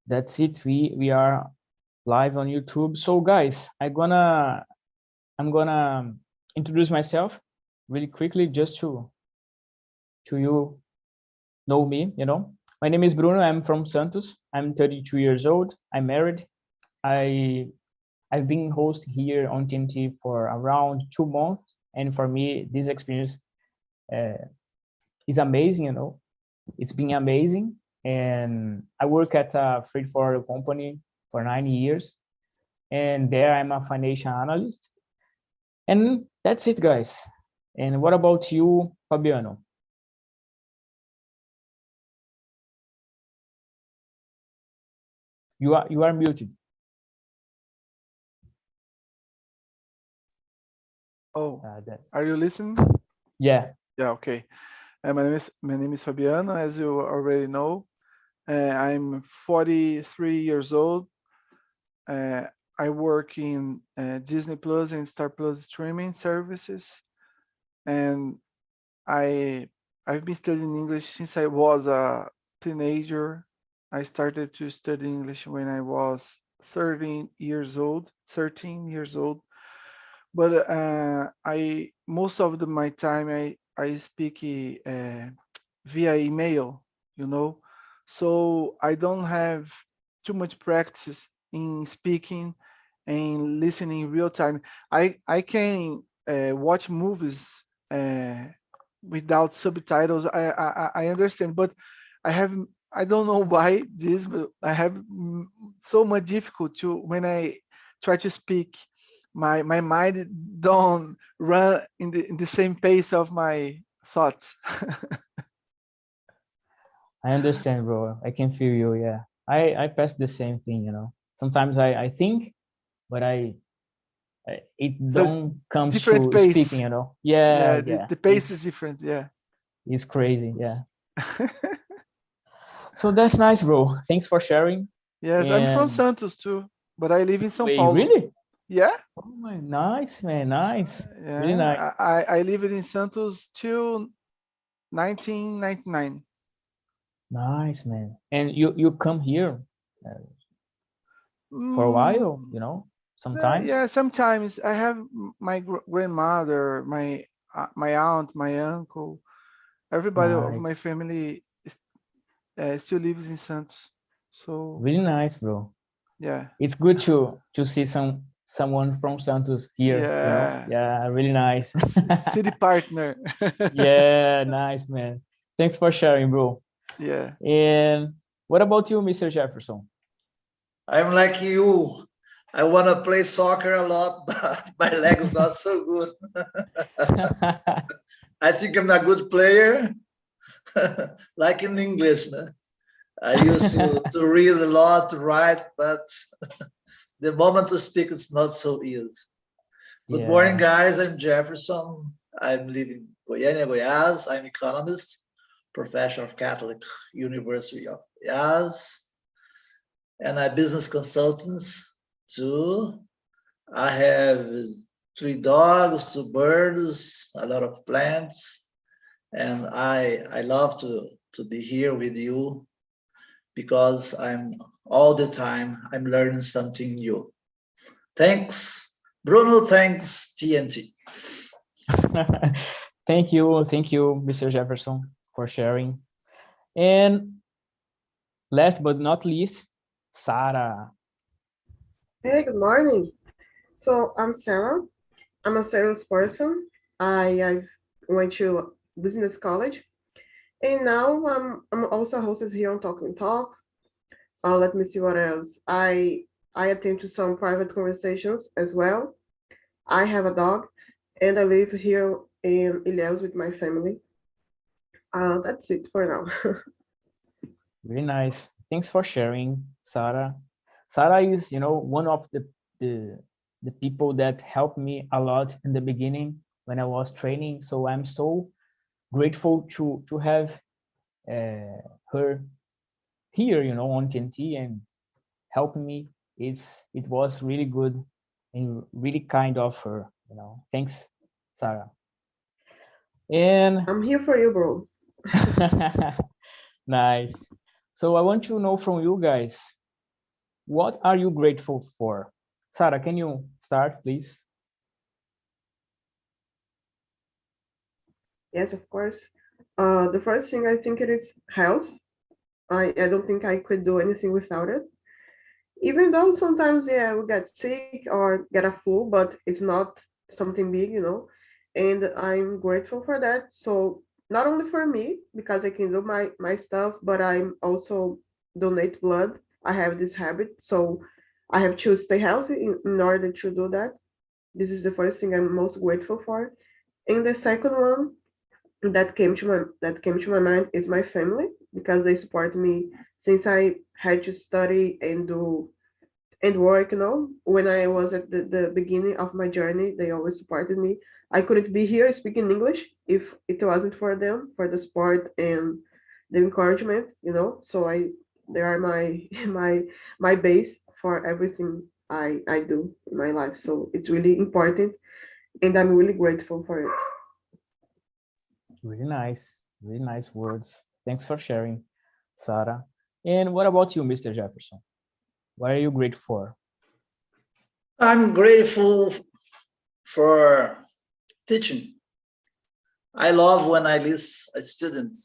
That's it. We are live on YouTube. So guys, I'm gonna introduce myself really quickly just to you know me, My name is Bruno. I'm from Santos. I'm 32 years old. I'm married. I've been host here on TNT for around 2 months, and for me, this experience is amazing. It's been amazing, and I work at a freight forwarder company for 9 years, and there I'm a financial analyst, and that's it, guys. And what about you, Fabiano? You are muted. Oh, are you listening? Yeah. Yeah. Okay. My name is Fabiano, as you already know. I'm 43 years old. I work in Disney Plus and Star Plus streaming services, and I've been studying English since I was a teenager. I started to study English when I was 13 years old. But I most of my time I speak via email, so I don't have too much practice in speaking and listening real time. I can watch movies without subtitles. I understand, but I don't know why this, but I have so much difficult to when I try to speak. My mind don't run in the same pace of my thoughts. I understand, bro. I can feel you. Yeah, I pass the same thing. Sometimes I think, but it don't come Different to pace. speaking. Yeah, The pace is different. Yeah, it's crazy. Yeah. So that's nice, bro. Thanks for sharing. Yes, I'm from Santos too, but I live in São Wait, Paulo. really? Yeah. Oh my, nice, man, nice. Yeah, really nice. I lived in Santos till 1999. Nice, man. And you come here for a while, sometimes? Yeah, sometimes I have my grandmother, my aunt, my uncle, everybody of my Nice. family still lives in Santos. So really nice, bro. yeah, It's good to see someone from Santos here. yeah, Yeah, really nice. city partner. Yeah, nice, man. Thanks for sharing, bro. Yeah. And what about you, Mr. Jefferson? I'm like you. I want to play soccer a lot, but my leg's not so good. I think I'm a good player, like in English. No? I used to read a lot, to write, but the moment to speak, it's not so easy. Good morning, guys. I'm Jefferson. I'm living in Goiânia, Goiás. I'm economist, professor of Catholic University of Goiás, and I'm business consultant too. I have 3 dogs, 2 birds, a lot of plants, and I love to be here with you because I'm all the time I'm learning something new. Thanks, Bruno. Thanks, TNT. Thank you, Mr. Jefferson, for sharing. And last but not least, Sarah. Hey, good morning. So I'm Sarah. I'm a salesperson. I went to business college, and now I'm also a hostess here on Talk and Talk. Let me see what else. I attend to some private conversations as well. I have a dog, and I live here in Ilhéus with my family. That's it for now. Very nice. Thanks for sharing, Sarah. Sarah is, one of the people that helped me a lot in the beginning when I was training. So I'm so grateful to have her here, on TNT and helping me. It was really good and really kind of her, Thanks, Sarah. And I'm here for you, bro. Nice. So I want to know from you guys, What are you grateful for? Sarah, can you start, please? Yes, of course. The first thing I think it is health. I don't think I could do anything without it. Even though sometimes, yeah, we get sick or get a flu, but it's not something big, And I'm grateful for that. So not only for me, because I can do my stuff, but I'm also donate blood. I have this habit, so I have to stay healthy in order to do that. This is the first thing I'm most grateful for. And the second one that came to my mind is my family because they support me since I had to study and do and work. When I was at the beginning of my journey, they always supported me. I couldn't be here speaking English if it wasn't for them, for the support and the encouragement. So they are my my base for everything I do in my life. So it's really important and I'm really grateful for it. Really nice words. Thanks for sharing, Sarah. And what about you, Mr. Jefferson? What are you grateful for? I'm grateful for teaching. I love when I listen a student.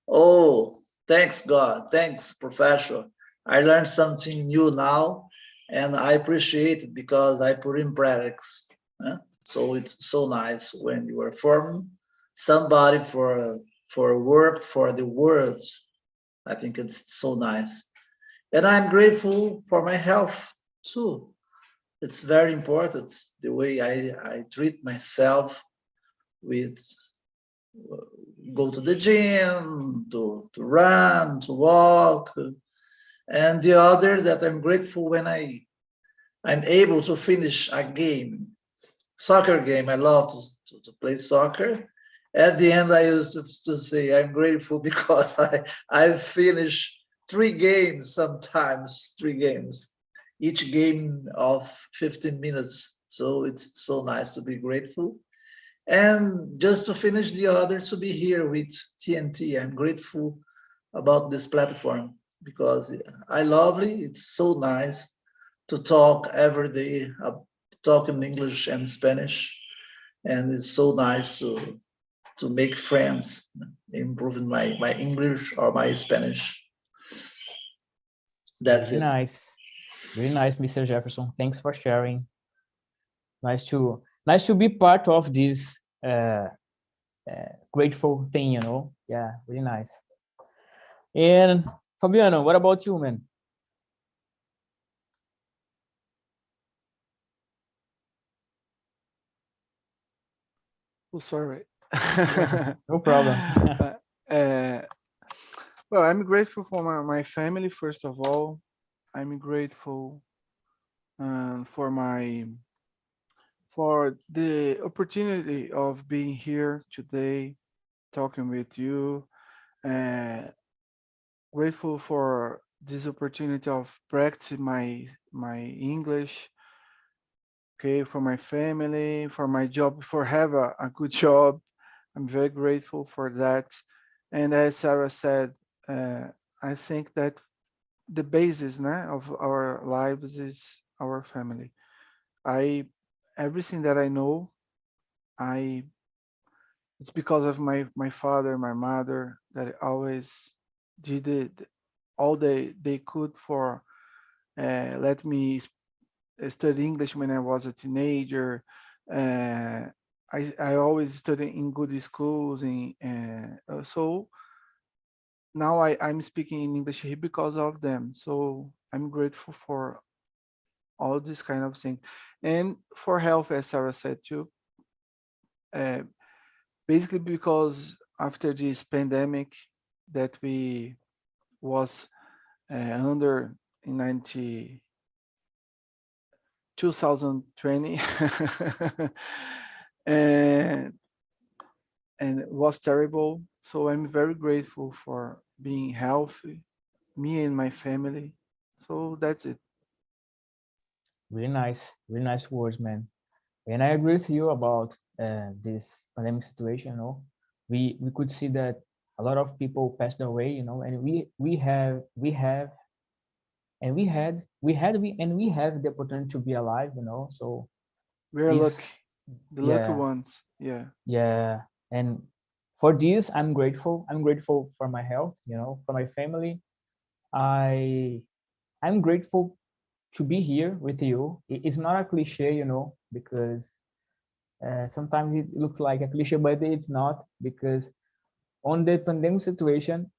Oh, thanks God, thanks professor. I learned something new now, and I appreciate it because I put in practice. So it's so nice when you are forming somebody for work for the world. I think it's so nice, and I'm grateful for my health too. It's very important the way I treat myself with go to the gym, to run, to walk. And the other that I'm grateful when I'm able to finish a game, soccer game. I love to play soccer. At the end, I used to say I'm grateful because I finish 3 games, sometimes 3 games, each game of 15 minutes. So it's so nice to be grateful. And just to finish the other, to be here with TNT, I'm grateful about this platform because I love it. It's so nice to talk every day, talk in English and Spanish, and it's so nice to make friends, improving my English or my Spanish. That's Really it. nice. Really nice, Mr. Jefferson. Thanks for sharing. Nice to be part of this grateful thing, Yeah, really nice. And Fabiano, what about you, man? Oh, sorry. No problem. Uh, well, I'm grateful for my family, first of all. I'm grateful for the opportunity of being here today, talking with you. Uh, Grateful for this opportunity of practicing my English. Okay, for my family, for my job, for have a good job. I'm very grateful for that. And as Sarah said, I think that the basis of our lives is our family. I Everything that I know, I it's because of my father, my mother that always did it all they could for let me study English when I was a teenager. Uh, I always studied in good schools, and so now I'm speaking in English here because of them. So I'm grateful for all this kind of thing, and for health, as Sarah said too. Uh, Basically, because after this pandemic that we was under in 2020 and it was terrible. So I'm very grateful for being healthy, me and my family. So that's it. Really nice words, man. And I agree with you about this pandemic situation. We could see that a lot of people passed away, and we have and we have the opportunity to be alive, you know. So We're this, lucky, the lucky yeah, ones. Yeah. yeah, and for this, I'm grateful. I'm grateful for my health, you know, for my family. I I'm grateful to be here with you. It's not a cliche, you know, because sometimes it looks like a cliche, but it's not, because on the pandemic situation,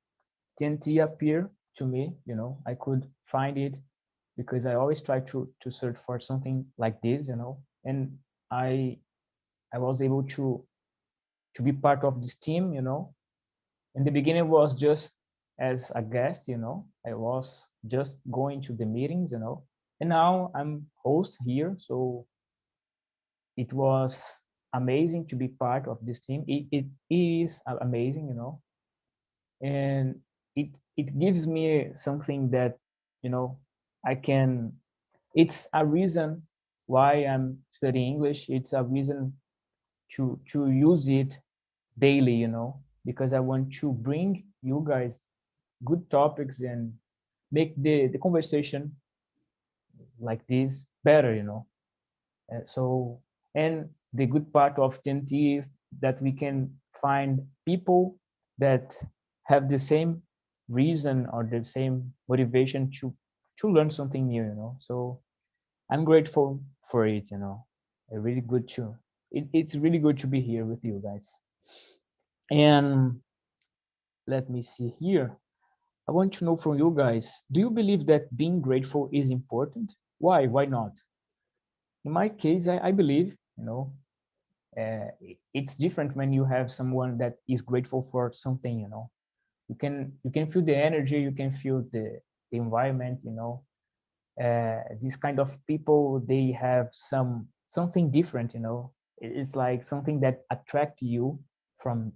TNT appeared to me, you know. I could find it because I always try to search for something like this, you know, and I I was able to be part of this team, you know. In the beginning, was just as a guest, you know. I was just going to the meetings, you know, and now I'm host here. So it was amazing to be part of this team. It is amazing, you know, and it gives me something that, you know, I can. It's a reason why I'm studying English. It's a reason to use it daily, you know, because I want to bring you guys good topics and make the conversation like this better, you know. So, and the good part of TNT is that we can find people that have the same reason or the same motivation to learn something new, you know. So I'm grateful for it, you know. Really good to it's really good to be here with you guys. And let me see here. I want to know from you guys, do you believe that being grateful is important? Why? Why not? In my case, I believe, you know, it's different when you have someone that is grateful for something, you know. You can feel the energy, you can feel the environment, you know. These kind of people, they have something different, you know. It's like something that attract you from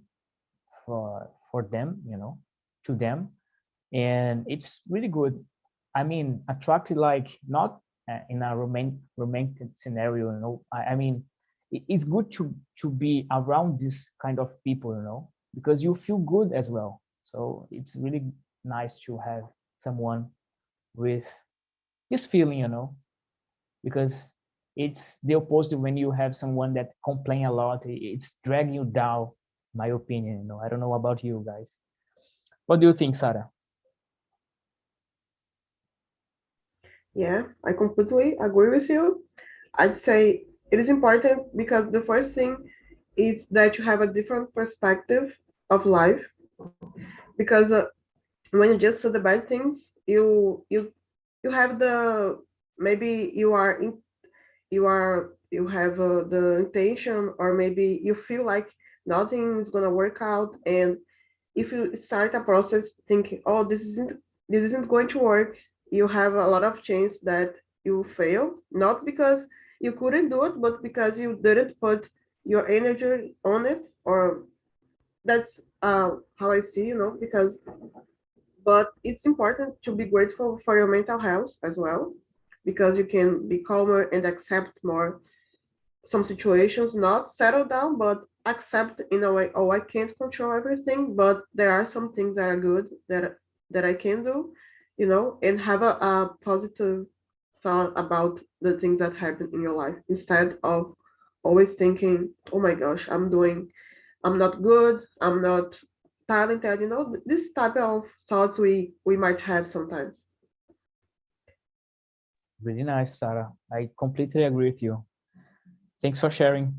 for them, you know, to them, and it's really good. I mean, attracted, like, not in a romantic scenario, you know. I mean, it's good to be around this kind of people, you know, because you feel good as well. So it's really nice to have someone with this feeling, you know, because it's the opposite when you have someone that complain a lot. It's dragging you down, my opinion, you know. I don't know about you guys. What do you think, Sarah? Yeah, I completely agree with you. I'd say it is important because the first thing is that you have a different perspective of life. Because when you just see the bad things, you have the maybe you have the intention, or maybe you feel like nothing is gonna work out, and if you start a process thinking, oh, this isn't going to work, you have a lot of chance that you fail, not because you couldn't do it, but because you didn't put your energy on it. Or that's how I see, because but it's important to be grateful for your mental health as well, because you can be calmer and accept more some situations, not settle down, but accept in a way, oh, I can't control everything, but there are some things that are good that I can do, and have a positive thought about the things that happen in your life, instead of always thinking, oh my gosh, I'm not good, I'm not talented, this type of thoughts we might have sometimes. Really nice, Sarah. I completely agree with you. Thanks for sharing.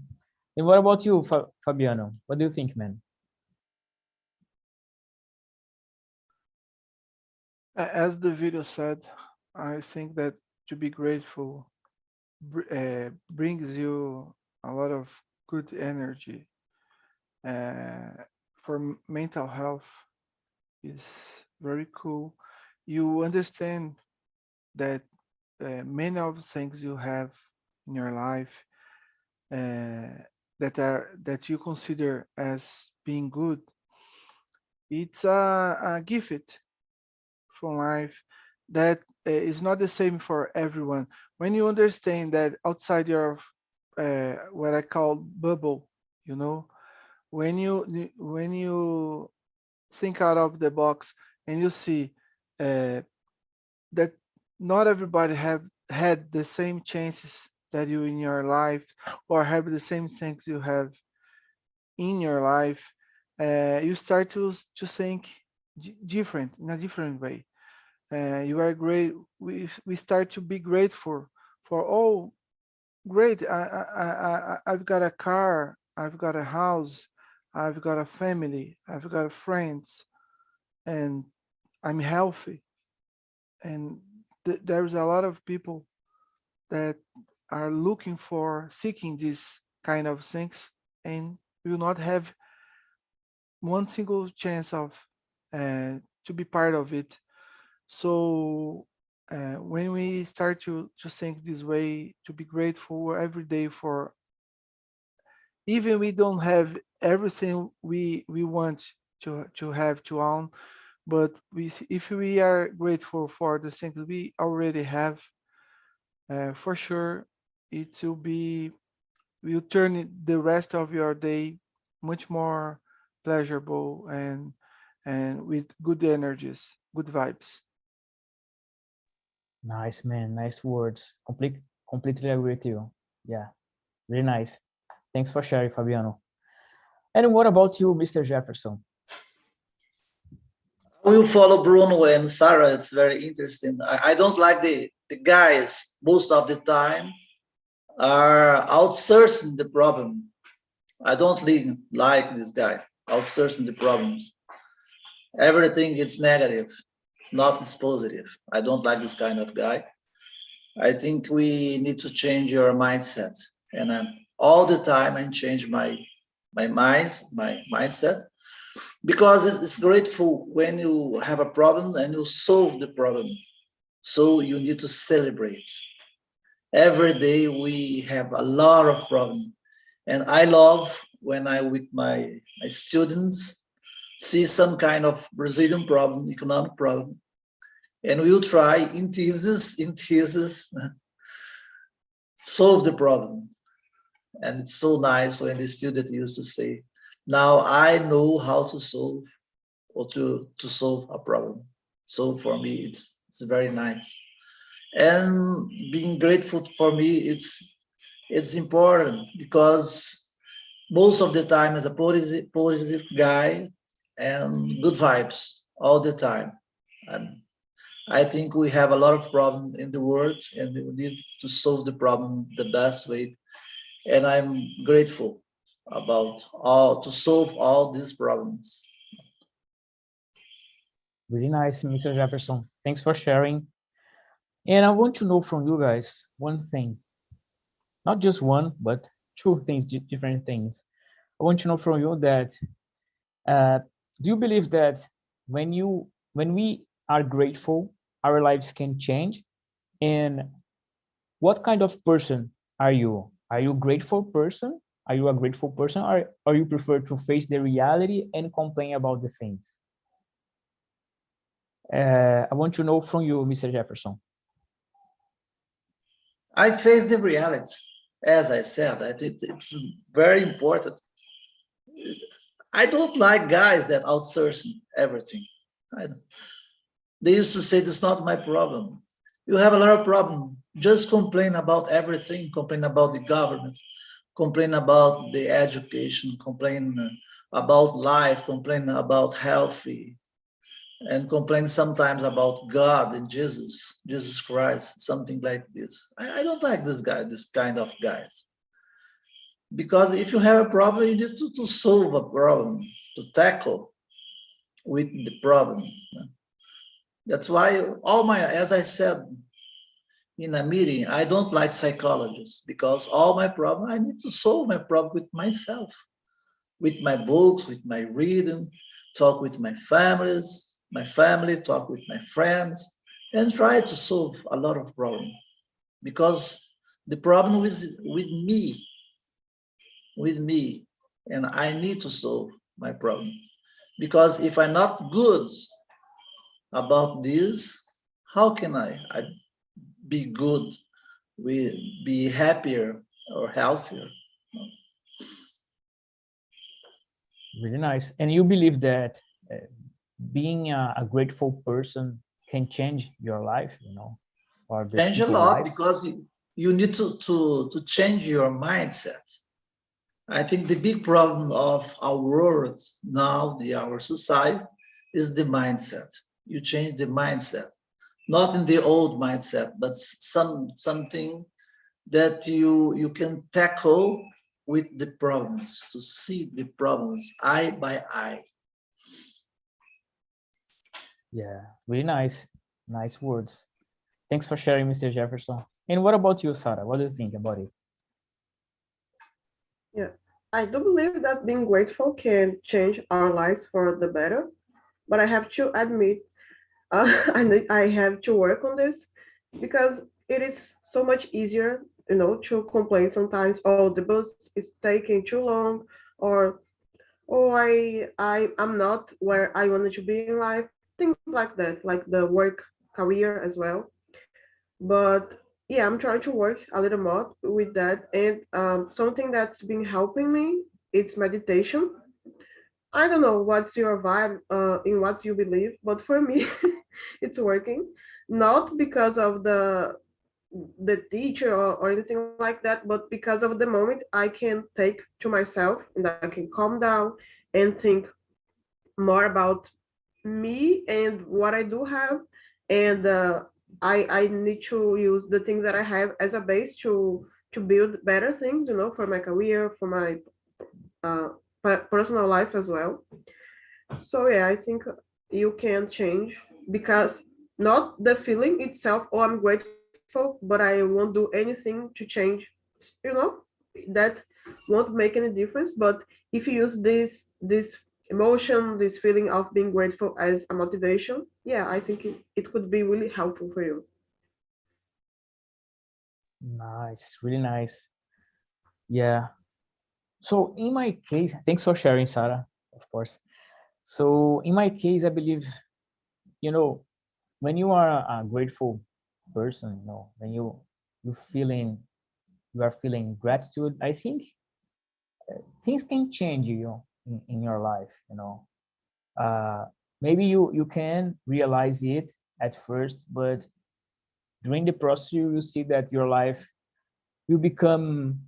And what about you, Fabiano? What do you think, man? As the video said, I think that to be grateful brings you a lot of good energy. For mental health is very cool. You understand that many of the things you have in your life that you consider as being good, it's a gift from life that is not the same for everyone. When you understand that outside your what I call bubble, you know, when you think out of the box and you see that not everybody have had the same chances that you in your life, or have the same things you have in your life. You start to think different, in a different way. You are great. We start to be grateful for, oh, great, I've got a car, I've got a house, I've got a family, I've got friends, and I'm healthy. And there's a lot of people that are looking for, seeking these kind of things, and will not have one single chance of to be part of it. So when we start to think this way, to be grateful every day for, even we don't have everything we want to have to own, but if we are grateful for the things we already have, for sure it will turn the rest of your day much more pleasurable, and with good energies, good vibes. Nice, man. Nice words. Completely agree with you. Yeah, really nice. Thanks for sharing, Fabiano. And what about you, Mr. Jefferson? I will follow Bruno and Sarah. It's very interesting. I don't like the guys most of the time are outsourcing the problem. I don't like this guy outsourcing the problems. Everything is negative, not is positive. I don't like this kind of guy. I think we need to change your mindset, and all the time I change my mindset, because it's grateful when you have a problem and you solve the problem. So you need to celebrate. Every day we have a lot of problems, and I love when I with my students see some kind of Brazilian problem, economic problem, and we'll try in thesis solve the problem. And it's so nice when the student used to say, now I know how to solve, or to solve a problem. So for me it's very nice. And being grateful, for me it's important, because most of the time as a positive guy and good vibes all the time. I think we have a lot of problems in the world, and we need to solve the problem the best way. And I'm grateful about all to solve all these problems. Really nice, Mr. Jefferson. Thanks for sharing. And I want to know from you guys one thing, not just one, but two things, different things. I want to know from you that do you believe that when we are grateful, our lives can change? And what kind of person are you? Are you a grateful person? Are you a grateful person, or you prefer to face the reality and complain about the things? I want to know from you, Mr. Jefferson. I face the reality. As I said, I think it's very important. I don't like guys that outsourcing everything. They used to say, "It's not my problem." You have a lot of problem. Just complain about everything. Complain about the government. Complain about the education. Complain about life. Complain about healthy, and complain sometimes about God and Jesus Christ, something like this. I don't like this kind of guys. Because if you have a problem, you need to solve a problem, to tackle with the problem. That's why as I said in a meeting, I don't like psychologists, because all my problem, I need to solve my problem with myself, with my books, with my reading, talk with my family, talk with my friends, and try to solve a lot of problems. Because the problem is with me, and I need to solve my problem. Because if I'm not good about this, how can I be good, be happier or healthier? Really nice. And you believe that being a grateful person can change your life, you know? or the Change a people lot lives? because you need to change your mindset. I think the big problem of our world now, our society, is the mindset. You change the mindset, not in the old mindset, but something that you can tackle with the problems, to see the problems eye by eye. Yeah, really nice words. Thanks for sharing, Mr. Jefferson. And what about you, Sarah? What do you think about it? Yeah, I do believe that being grateful can change our lives for the better, but I have to admit, I have to work on this because it is so much easier, to complain sometimes. Oh, the bus is taking too long, or oh, I'm not where I wanted to be in life. Things like that, like the work career as well. But yeah, I'm trying to work a little more with that. And something that's been helping me, it's meditation. I don't know what's your vibe in what you believe, but for me, it's working. Not because of the teacher or anything like that, but because of the moment I can take to myself and I can calm down and think more about me and what I do have, and I need to use the things that I have as a base to build better things, for my career, for my uh, personal life as well. So yeah, I think you can change because not the feeling itself. Oh, I'm grateful, but I won't do anything to change. You know that won't make any difference. But if you use this emotion, this feeling of being grateful as a motivation, yeah, I think it could be really helpful for you. Nice, really nice. Yeah. So in my case, thanks for sharing, Sarah, of course. So in my case, I believe, you know, when you are a grateful person, when you feeling you are feeling gratitude, I think things can change in your life. Uh, Maybe you can realize it at first, but during the process you will see that your life will become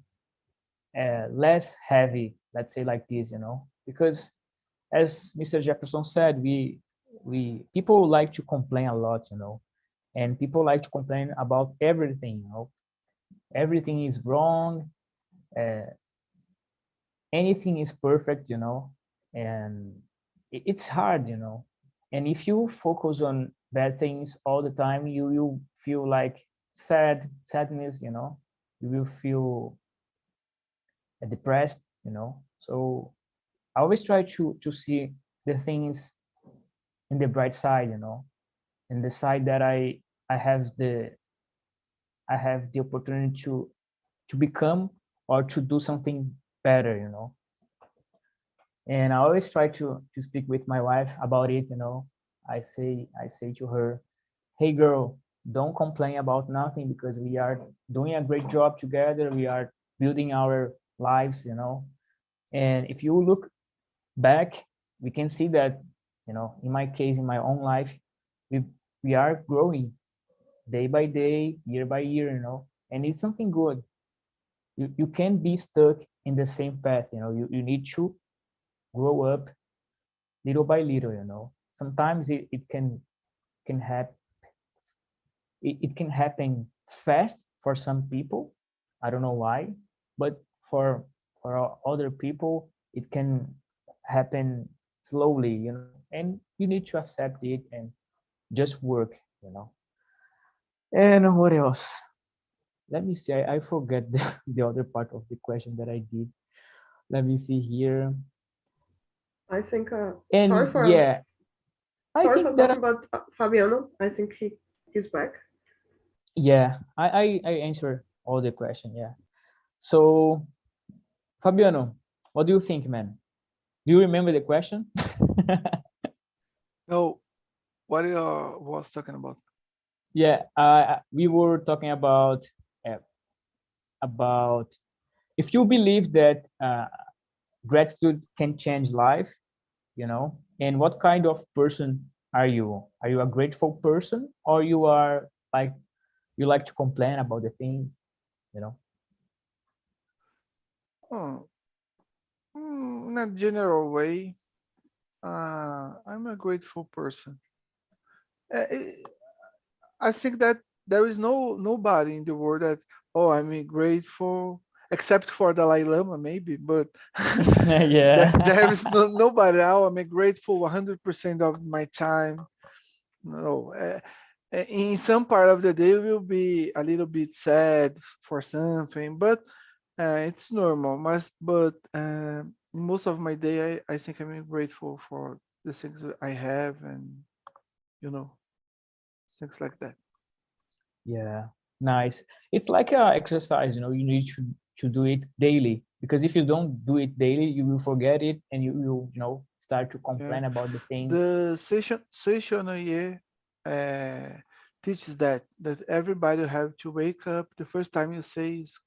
less heavy. Let's say like this, because as Mr. Jefferson said, we people like to complain a lot, and people like to complain about everything. Everything is wrong, uh, anything is perfect, and it's hard, and if you focus on bad things all the time, you feel like sadness, you will feel depressed, so I always try to see the things in the bright side, in the side that I have the opportunity to become or to do something better, and I always try to speak with my wife about it. I say to her, hey girl, don't complain about nothing, because we are doing a great job together, we are building our lives, and if you look back, we can see that, in my case, in my own life, we we are growing day by day, year by year, and it's something good. You can't be stuck in the same path, you need to grow up little by little, sometimes it can happen, it can happen fast for some people, I don't know why, but for other people it can happen slowly, and you need to accept it and just work, and what else? Let me see, I forget the other part of the question that I did. Let me see here. I think. And yeah, I Sorry for think that talking about Fabiano. I think he's back. yeah, I answer all the question. Yeah. So Fabiano, what do you think, man? Do you remember the question? No, what you was talking about? Yeah, we were talking uh, about if you believe that gratitude can change life, and what kind of person are you? Are you a grateful person, or you are like You like to complain about the things, you know? Oh, in a general way, I'm a grateful person. I think that there is nobody in the world that, oh, I'm grateful, except for the Dalai Lama, maybe, but Yeah. there is nobody. Oh, I'm grateful 100% of my time. No, in some part of the day will be a little bit sad for something, but it's normal. But most of my day, I think I'm grateful for the things that I have, and you know, things like that. Yeah, nice. It's like a exercise, you know, you need to do it daily, because if you don't do it daily, you will forget it, and you will, you know, start to Yeah. complain about the things. The session year teaches that everybody have to wake up. The first time you say is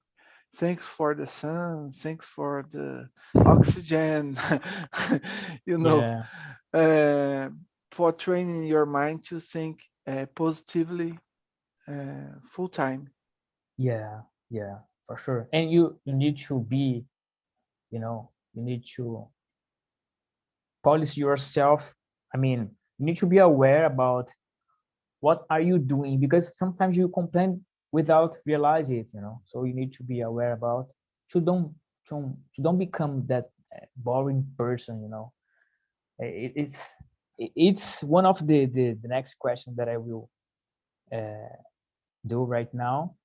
thanks for the sun, thanks for the oxygen, you know, Yeah, for training your mind to think positively full time. yeah, yeah, for sure. And you need to be, you know, you need to polish yourself. I mean, you need to be aware about what are you doing, because sometimes you complain without realize it, you know. So you need to be aware about to don't to don't become that boring person, you know. It's one of the next question that I will do right now.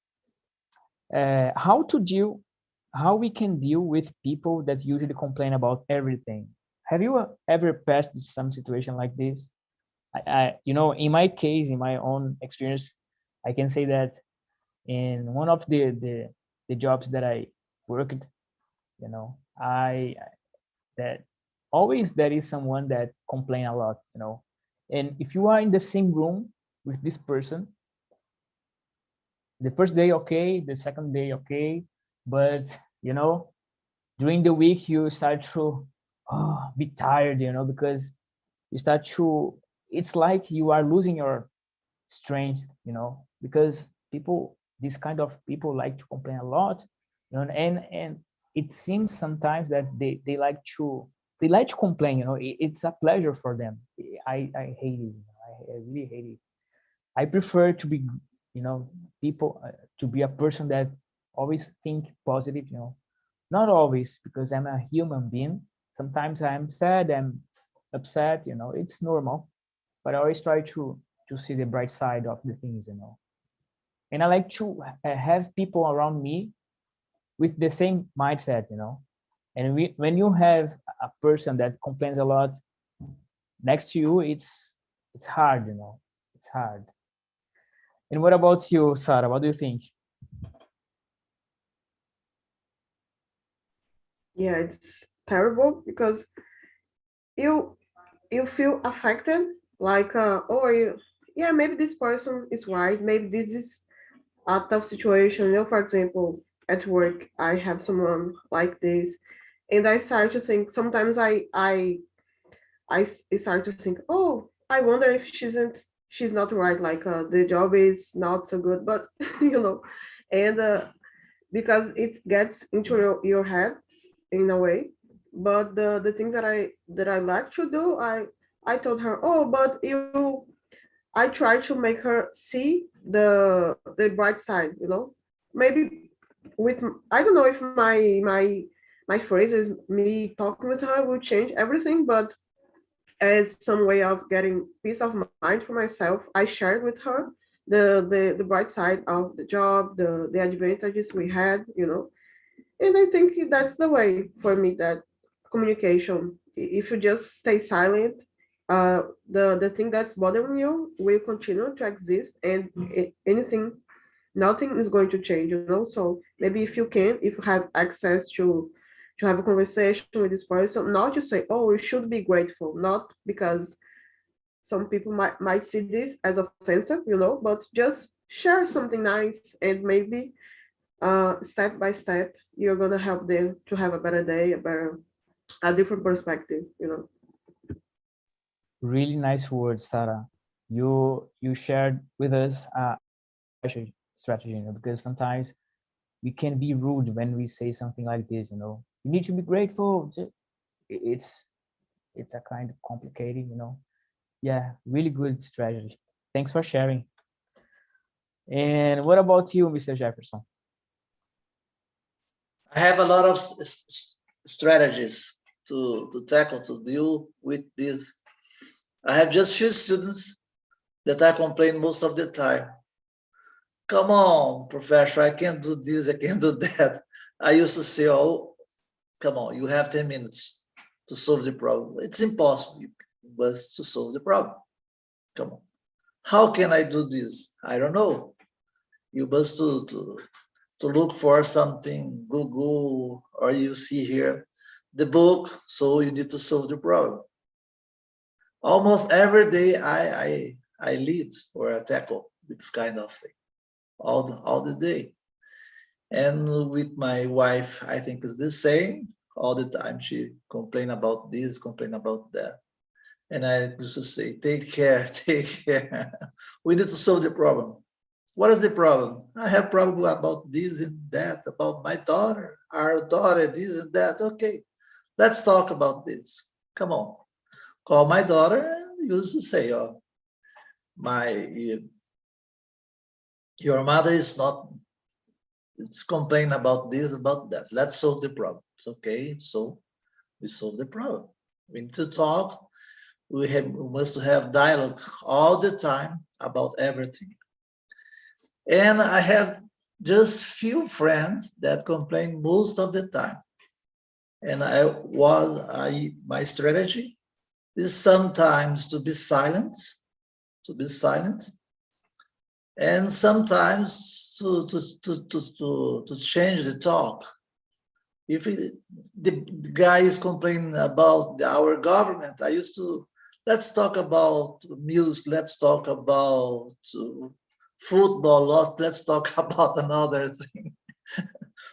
How to deal, how we can deal with people that usually complain about everything. Have you ever passed some situation like this? You know, in my case, in my own experience, I can say that in one of the jobs that I worked, you know, I that always there is someone that complain a lot, you know. And if you are in the same room with this person, the first day okay, the second day okay, but you know, during the week you start to be tired, you know, because you start to, it's like you are losing your strength, you know, because people, this kind of people like to complain a lot, you know. And it seems sometimes that they like to, they like to complain, you know. It's a pleasure for them. I hate it, you know. I really hate it. I prefer to be, you know, people to be a person that always think positive, you know. Not always, because I'm a human being. Sometimes I'm sad, I'm upset, you know, it's normal. But I always try to see the bright side of the things, you know. And I like to have people around me with the same mindset, you know. And when you have a person that complains a lot next to you, it's hard, you know. It's hard. And what about you, Sarah? What do you think? Yeah, it's terrible because you you feel affected, like oh you, yeah, maybe this person is right, maybe this is a tough situation. You know, for example, at work I have someone like this, and I start to think sometimes start to think, oh, I wonder if she's not right, like the job is not so good, but you know. And because it gets into your head in a way. But the thing that I like to do, I told her, oh, but you, I try to make her see the bright side, you know. Maybe with, I don't know if my phrases, me talking with her will change everything, but as some way of getting peace of mind for myself, I shared with her the bright side of the job, the advantages we had, you know. And I think that's the way for me, that communication. If you just stay silent, the thing that's bothering you will continue to exist, and anything, nothing is going to change, you know. So maybe if you can, if you have access to have a conversation with this person, not to say, oh, you should be grateful, not because some people might see this as offensive, you know, but just share something nice, and maybe step by step, you're gonna help them to have a better day, a different perspective, you know. Really nice words, Sarah. You shared with us strategy, you know, because sometimes we can be rude when we say something like this, you know. You need to be grateful. It's a kind of complicated, you know. Yeah, really good strategy. Thanks for sharing. And what about you, Mr. Jefferson? I have a lot of strategies to tackle, to deal with this. I have just few students that I complain most of the time. Come on, professor, I can't do this, I can't do that. I used to say, oh, come on, you have 10 minutes to solve the problem. It's impossible, but to solve the problem. Come on. How can I do this? I don't know. You must to look for something, Google, or you see here the book, so you need to solve the problem. Almost every day I lead or I tackle this kind of thing, all the day. And with my wife, I think it's the same. All the time she complain about this, complain about that. And I used to say, take care, take care. We need to solve the problem. What is the problem? I have problem about this and that, about my daughter, our daughter, this and that. Okay, let's talk about this. Come on. Call my daughter and used to say, oh, your mother is not, it's complain about this, about that. Let's solve the problem. It's okay, so we solve the problem. We need to talk. We must have dialogue all the time about everything. And I have just few friends that complain most of the time. And my strategy is sometimes to be silent, and sometimes to change the talk. If the guy is complaining about our government, I used to, let's talk about music, let's talk about football, let's talk about another thing.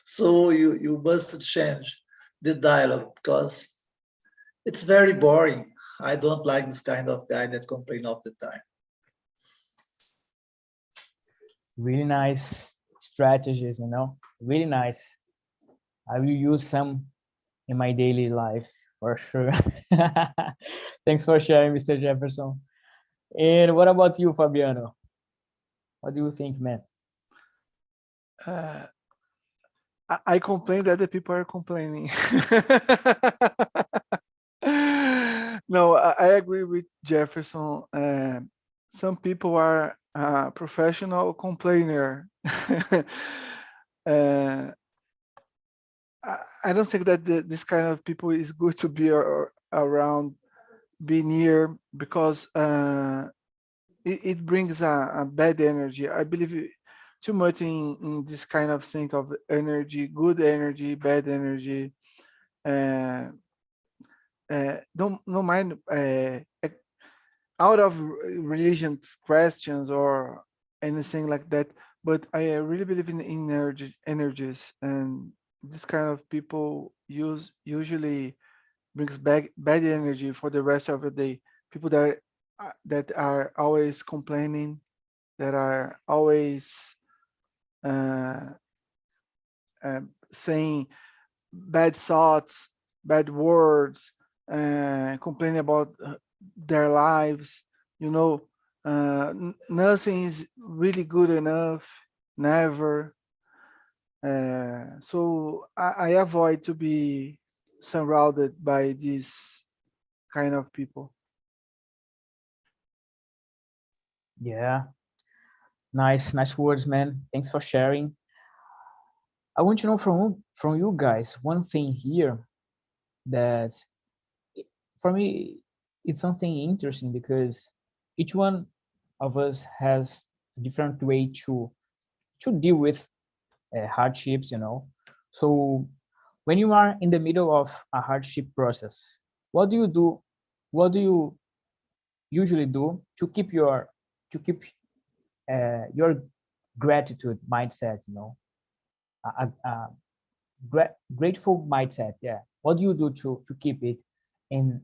So you must change the dialogue because it's very boring. I don't like this kind of guy that complain all the time. Really nice strategies, you know, really nice. I will use some in my daily life for sure. Thanks for sharing, Mr. Jefferson. And what about you, Fabiano? What do you think, man? I complain that the people are complaining. No, I agree with Jefferson. Some people are professional complainer. I don't think that this kind of people is good to be around, be near, because it brings a bad energy. I believe too much in this kind of thing of energy, good energy, bad energy. Don't mind out of religion questions or anything like that, but I really believe in energies, and this kind of people usually brings back bad energy for the rest of the day. People that are always complaining, that are always saying bad thoughts, bad words, complaining about their lives. You know, nothing is really good enough, never. So I avoid to be surrounded by these kind of people. Yeah, nice words, man. Thanks for sharing. I want to know from you guys one thing here that for me it's something interesting, because each one of us has a different way to deal with hardships, you know. So when you are in the middle of a hardship process, what do you do? What do you usually do to keep your gratitude mindset, you know, a grateful mindset? Yeah, what do you do to keep it in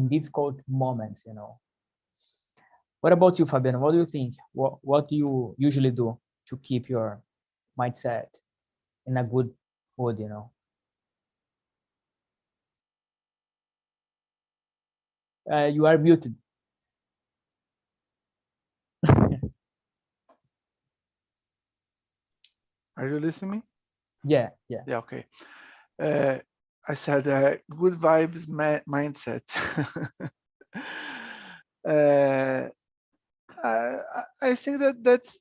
difficult moments, you know? What about you, Fabian? What do you think? What do you usually do? to keep your mindset in a good mood, you know. You are muted. Are you listening? Yeah. Yeah, okay. I said good vibes mindset. I think that's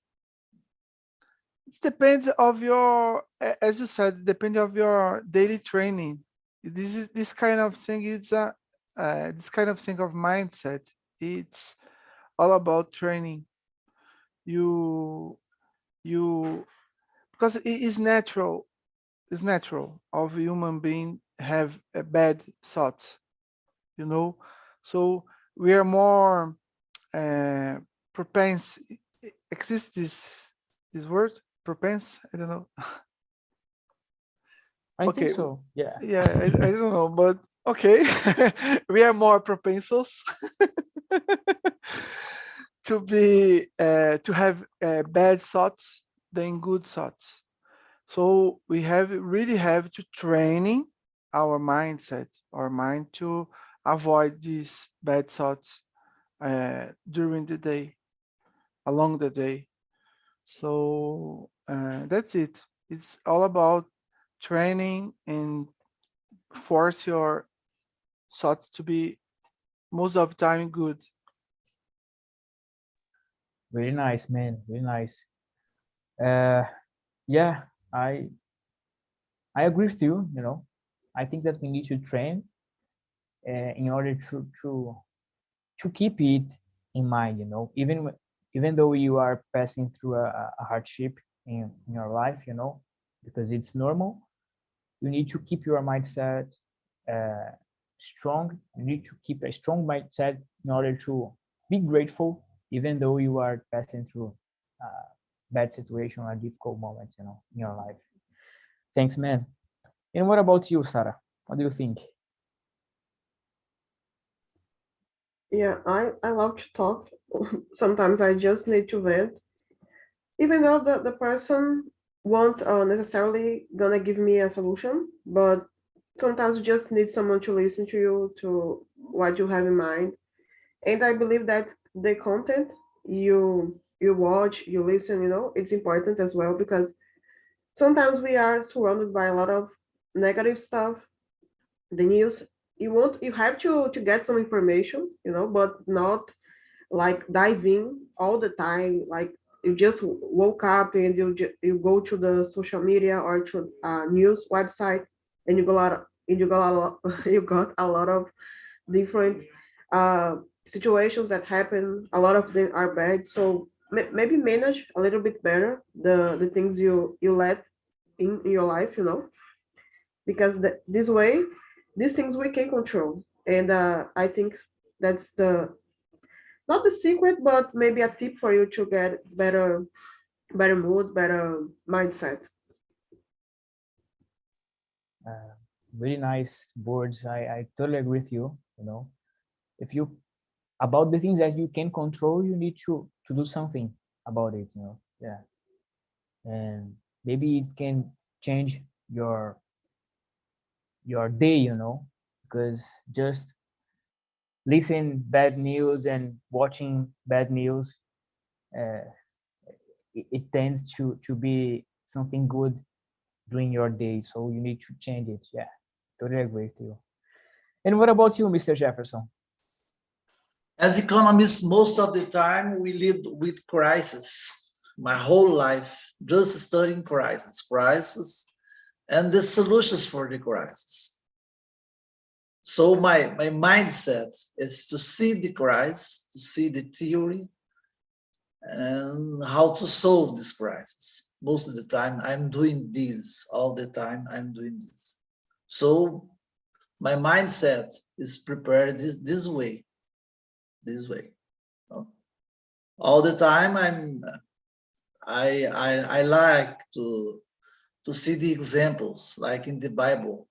it depends of your, as you said, depends of your daily training. This kind of thing. It's a this kind of thing of mindset. It's all about training. You because it is natural. It's natural of a human being have a bad thoughts. You know, so we are more propense. Exists this word propense? I don't know. I Okay. think so. Yeah. Yeah, I don't know, but okay. We are more propensos to be to have bad thoughts than good thoughts. So we really have to training our mindset, our mind to avoid these bad thoughts during the day, along the day. So that's it. It's all about training and force your thoughts to be most of the time good. Very nice, man. Very nice. Yeah, I agree with you. You know, I think that we need to train in order to keep it in mind. You know, even though you are passing through a hardship in your life, you know, because it's normal. You need to keep your mindset strong. You need to keep a strong mindset in order to be grateful, even though you are passing through a bad situation or difficult moments, you know, in your life. Thanks, man. And what about you, Sarah? What do you think? Yeah, I love to talk. Sometimes I just need to vent. Even though the person won't necessarily gonna give me a solution, but sometimes you just need someone to listen to you, to what you have in mind. And I believe that the content you watch, you listen, it's important as well, because sometimes we are surrounded by a lot of negative stuff. The news, you have to get some information, but not like dive in all the time. Like you just woke up and you go to the social media or to a news website, and you got a lot you got a lot of different uh, situations that happen. A lot of them are bad, so maybe manage a little bit better the things you let in your life, because this way, these things we can control. And I think that's the not the secret, but maybe a tip for you to get better mood, better mindset. Really nice words. I totally agree with you. You know, if you about the things that you can control, you need to do something about it. You know, yeah, and maybe it can change your day. You know, because just listen bad news and watching bad news, uh, it tends to be something good during your day. So you need to change it. Yeah, totally agree with you. And what about you, Mr. Jefferson? As economists, most of the time we live with crisis. My whole life, just studying crisis, and the solutions for the crisis. So my mindset is to see the crisis, to see the theory, and how to solve this crisis. Most of the time, I'm doing this. All the time, I'm doing this. So my mindset is prepared this way. All the time, I like to see the examples, like in the Bible.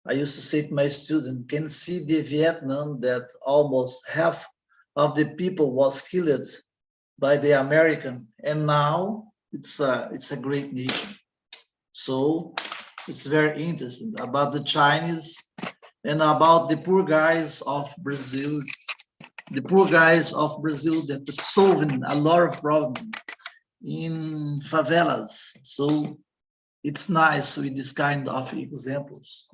I used to say to my student, can see the Vietnam that almost half of the people was killed by the American, and now it's a great nation. So it's very interesting about the Chinese and about the poor guys of Brazil. The poor guys of Brazil that are solving a lot of problems in favelas. So it's nice with this kind of examples.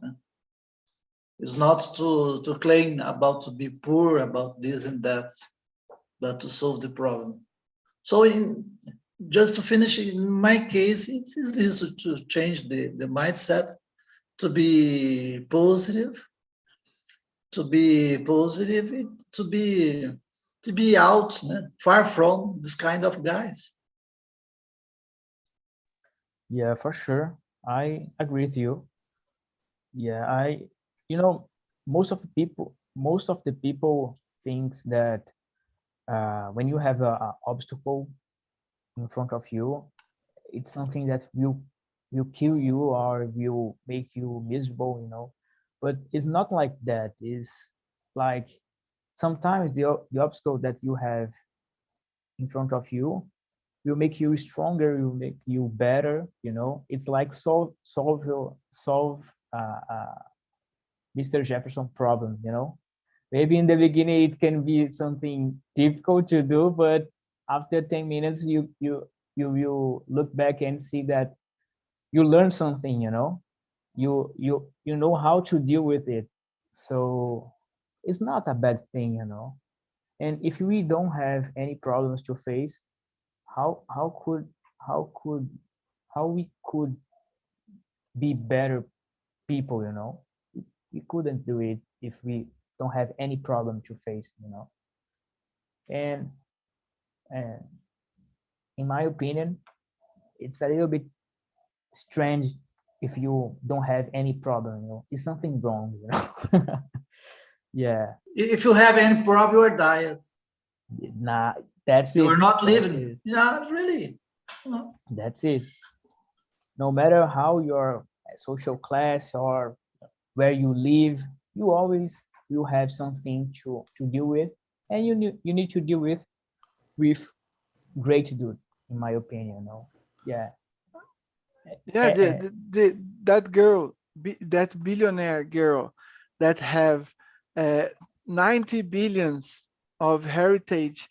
It's not to claim about to be poor, about this and that, but to solve the problem. So just to finish, in my case, it's easy to change the mindset, to be positive, to be out, far from this kind of guys. Yeah, for sure. I agree with you. Yeah, most of the people thinks that when you have a obstacle in front of you, it's something that will kill you or will make you miserable, but it's not like that. It's like sometimes the obstacle that you have in front of you will make you stronger, will make you better. It's like solve Mr. Jefferson problem. Maybe in the beginning it can be something difficult to do, but after 10 minutes you will look back and see that you learn something. You know how to deal with it. So it's not a bad thing. And if we don't have any problems to face, how we could be better people? We couldn't do it if we don't have any problem to face. And in my opinion, it's a little bit strange if you don't have any problem. It's something wrong. Yeah. If you have any problem, you are diet. Nah, that's it. You are not living. Yeah, really. That's it. No matter how your social class or where you live, you always will have something to deal with, and you need to deal with gratitude, in my opinion. Yeah. Yeah, that girl, that billionaire girl that have 90 billions of heritage,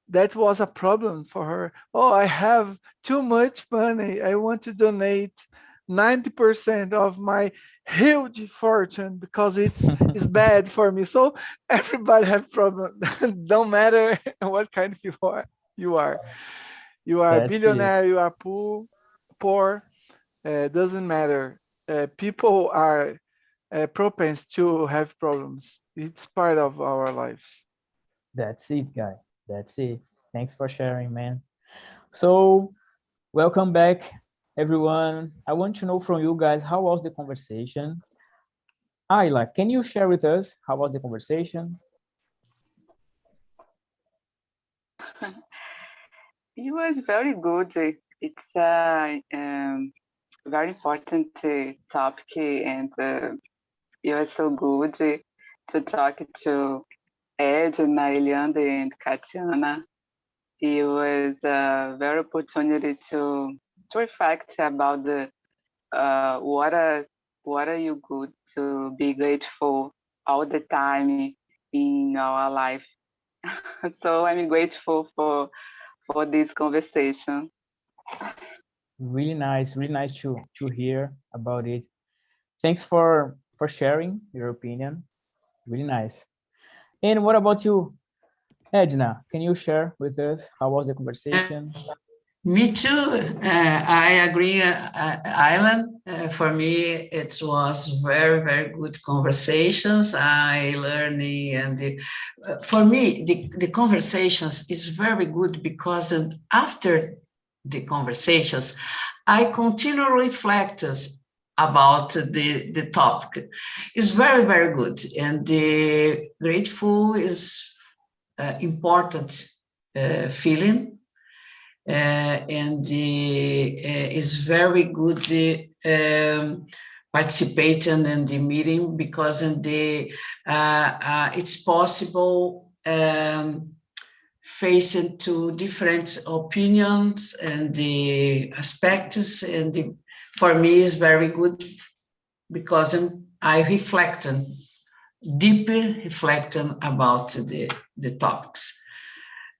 that was a problem for her. Oh, I have too much money. I want to donate 90% of my huge fortune because it's bad for me. So everybody have problem. Don't matter what kind of you are. You are a billionaire, you are poor. Doesn't matter. People are propense to have problems. It's part of our lives. That's it, guy. That's it. Thanks for sharing, man. So welcome back, everyone. I want to know from you guys, how was the conversation? Ayla, can you share with us how was the conversation? It was very good. It's a very important topic, and it was so good to talk to Edna, Elianda, and Katiana. It was a very opportunity to reflect about the what are you good to be grateful all the time in our life. So I'm grateful for this conversation. Really nice to hear about it. Thanks for sharing your opinion. Really nice. And what about you, Edna? Can you share with us how was the conversation? Me too. I agree, Alan. For me, it was very, very good conversations. I learning, and for me, the conversations is very good because after the conversations, I continue reflect about the topic. It's very, very good, and the grateful is important feeling. And is very good participating in the meeting because it's possible faced to different opinions and the aspects, and for me is very good because I deeply reflecting about the topics.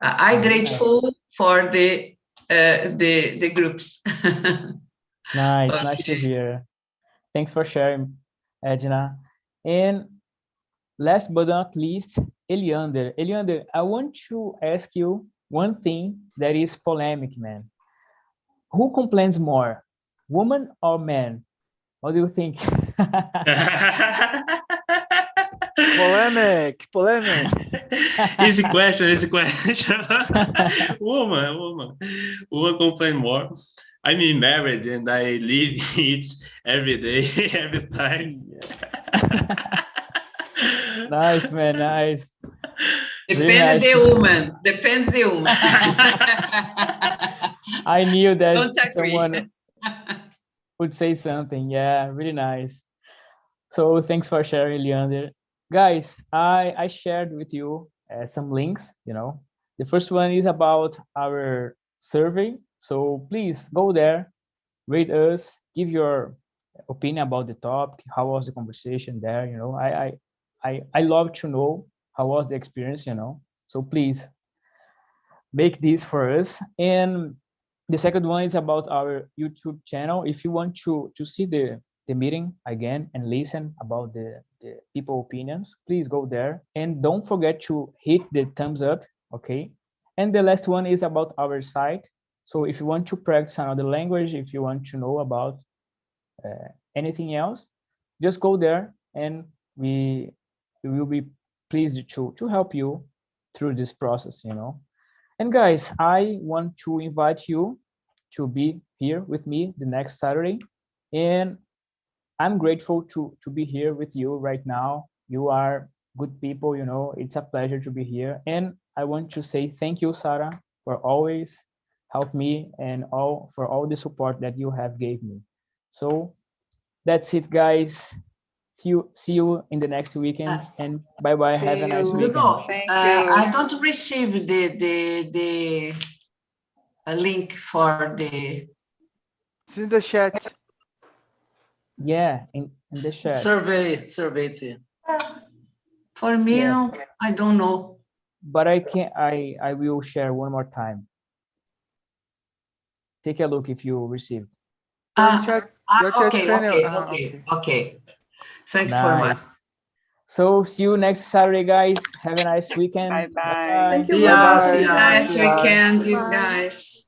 I'm grateful for the groups. Nice, Okay. nice to hear. Thanks for sharing, Edna. And last but not least, Eliander. Eliander, I want to ask you one thing that is polemic, man. Who complains more, woman or man? What do you think? Polemic. Easy question. Woman complain more. I'm married and I live it every day, every time. Nice, man, nice. Really Depends nice. the woman. I knew that Don't agree. someone would say something. Yeah, really nice. So thanks for sharing, Leander. Guys, I shared with you some links, you know. The first one is about our survey. So please go there, rate us, give your opinion about the topic. How was the conversation there? You know, I love to know how was the experience, you know. So please make this for us. And the second one is about our YouTube channel. If you want to see the meeting again and listen about the people opinions, please go there. And don't forget to hit the thumbs up, okay? And the last one is about our site. So if you want to practice another language, if you want to know about anything else, just go there and we will be pleased to help you through this process, you know. And guys, I want to invite you to be here with me the next Saturday. And I'm grateful to be here with you right now. You are good people, you know, it's a pleasure to be here. And I want to say thank you, Sarah, for always help me and for all the support that you have gave me. So that's it, guys. See you in the next weekend, and bye-bye. Have a nice weekend. Thank you. I don't receive the link for the... It's in the chat. Yeah, in the chat. Survey team. For me, Yeah. I don't know. But I will share one more time. Take a look if you received. Your chat panel. Okay. Thank you for much. So see you next Saturday, guys. Have a nice weekend. Bye-bye. Bye-bye. Thank you. See ya. Nice weekend, you Bye. guys.